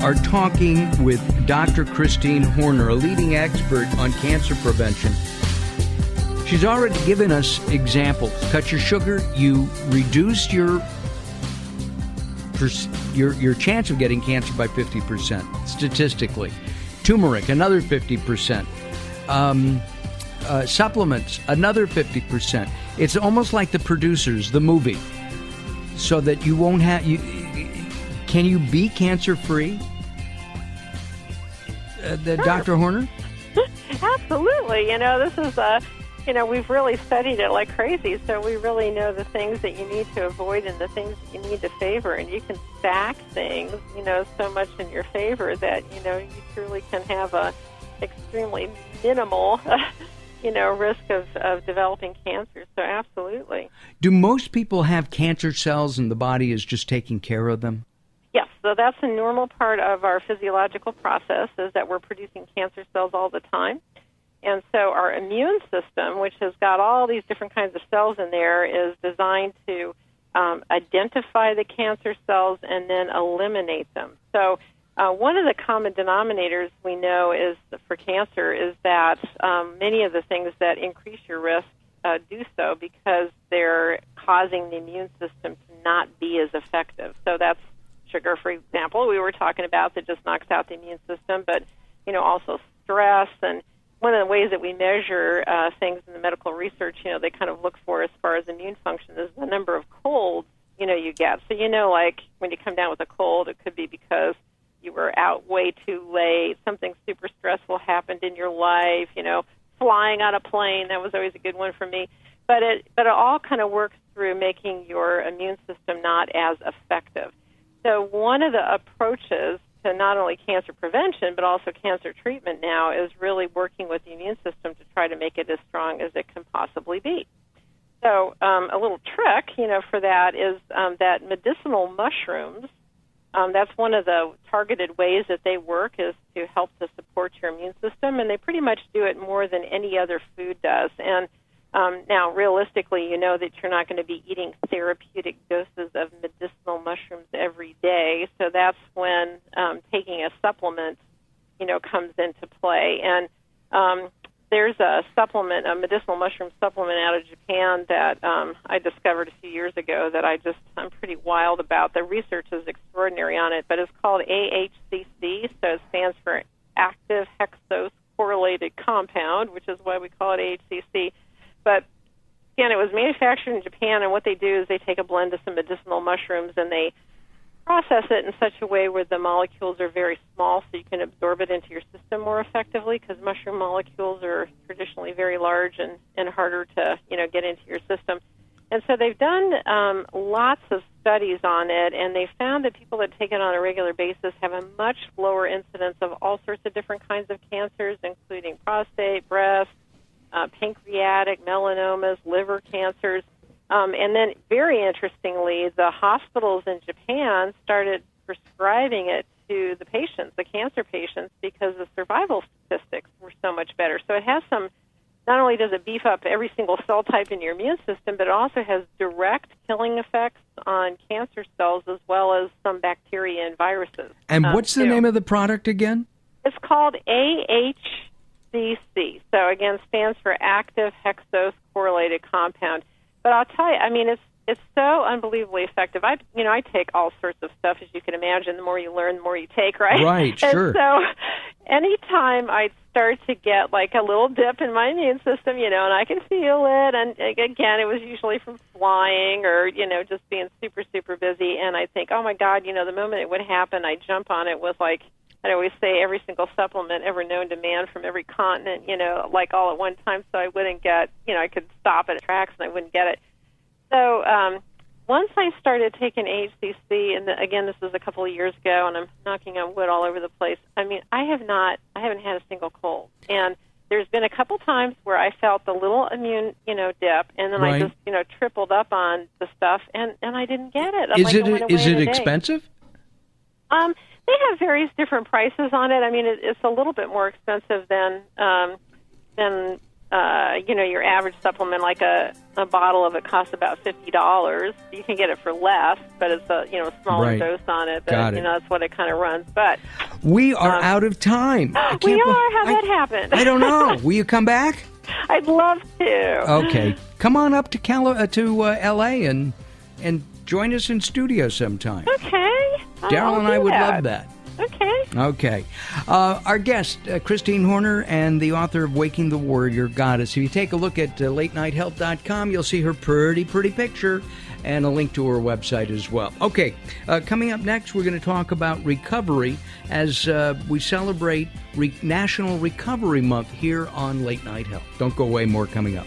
are talking with Dr. Christine Horne, a leading expert on cancer prevention. She's already given us examples. Cut your sugar, you reduce your chance of getting cancer by 50%, statistically. Turmeric, another 50%. Supplements, another 50%. It's almost like The Producers, the movie, so that you won't have... Can you be cancer-free, Sure. Dr. Horne? Absolutely. This is we've really studied it like crazy, so we really know the things that you need to avoid and the things that you need to favor, and you can stack things, so much in your favor that, you truly can have a extremely minimal, risk of developing cancer. So absolutely. Do most people have cancer cells and the body is just taking care of them? Yes, so that's a normal part of our physiological process, is that we're producing cancer cells all the time. And so our immune system, which has got all these different kinds of cells in there, is designed to identify the cancer cells and then eliminate them. So one of the common denominators we know is for cancer is that many of the things that increase your risk do so because they're causing the immune system to not be as effective. So that's sugar, for example, we were talking about, that just knocks out the immune system, but, also stress. And one of the ways that we measure things in the medical research, they kind of look for as far as immune function is the number of colds, you get. So, like when you come down with a cold, it could be because you were out way too late, something super stressful happened in your life, flying on a plane. That was always a good one for me. But it all kind of works through making your immune system not as effective. So one of the approaches to not only cancer prevention but also cancer treatment now is really working with the immune system to try to make it as strong as it can possibly be. So a little trick, for that is that medicinal mushrooms, that's one of the targeted ways that they work, is to help to support your immune system, and they pretty much do it more than any other food does. And now, realistically, you know that you're not going to be eating therapeutic doses of medicinal mushrooms every day, so that's when taking a supplement, comes into play. And there's a supplement, a medicinal mushroom supplement out of Japan that I discovered a few years ago that I'm pretty wild about. The research is extraordinary on it, but it's called AHCC, so it stands for active hexose correlated compound, which is why we call it AHCC. But again, it was manufactured in Japan, and what they do is they take a blend of some medicinal mushrooms and they process it in such a way where the molecules are very small so you can absorb it into your system more effectively, because mushroom molecules are traditionally very large and harder to get into your system. And so they've done lots of studies on it, and they found that people that take it on a regular basis have a much lower incidence of all sorts of different kinds of cancers, including prostate, breast, pancreatic, melanomas, liver cancers. And then, very interestingly, the hospitals in Japan started prescribing it to the patients, the cancer patients, because the survival statistics were so much better. So it has not only does it beef up every single cell type in your immune system, but it also has direct killing effects on cancer cells as well as some bacteria and viruses. And what's the name of the product again? It's called AHCC. So again, stands for active hexose correlated compound. But I'll tell you, it's so unbelievably effective. I take all sorts of stuff, as you can imagine. The more you learn, the more you take, right? Right, sure. And so anytime I start to get like a little dip in my immune system, and I can feel it, and again, it was usually from flying or, just being super, super busy, and I think, oh my God, the moment it would happen, I jump on it with I always say every single supplement ever known to man from every continent, like all at one time, so I wouldn't get, I could stop at tracks and I wouldn't get it. So once I started taking HCC, and again, this was a couple of years ago, and I'm knocking on wood all over the place. I haven't had a single cold. And there's been a couple times where I felt the little immune, dip, and then right. I just, tripled up on the stuff, and I didn't get it. Is it expensive? They have various different prices on it. It's a little bit more expensive than your average supplement, like a bottle of it costs about $50. You can get it for less, but it's a smaller dose on it. But that's what it kind of runs. But we are out of time. We are. How that happened? I don't know. Will you come back? I'd love to. Okay, come on up to L.A. and join us in studio sometime. Okay, Daryl and I would love that. Okay. Our guest, Christine Horne, and the author of Waking the Warrior Goddess. If you take a look at latenighthealth.com, you'll see her pretty picture and a link to her website as well. Okay, coming up next, we're going to talk about recovery as we celebrate National Recovery Month here on Late Night Health. Don't go away, more coming up.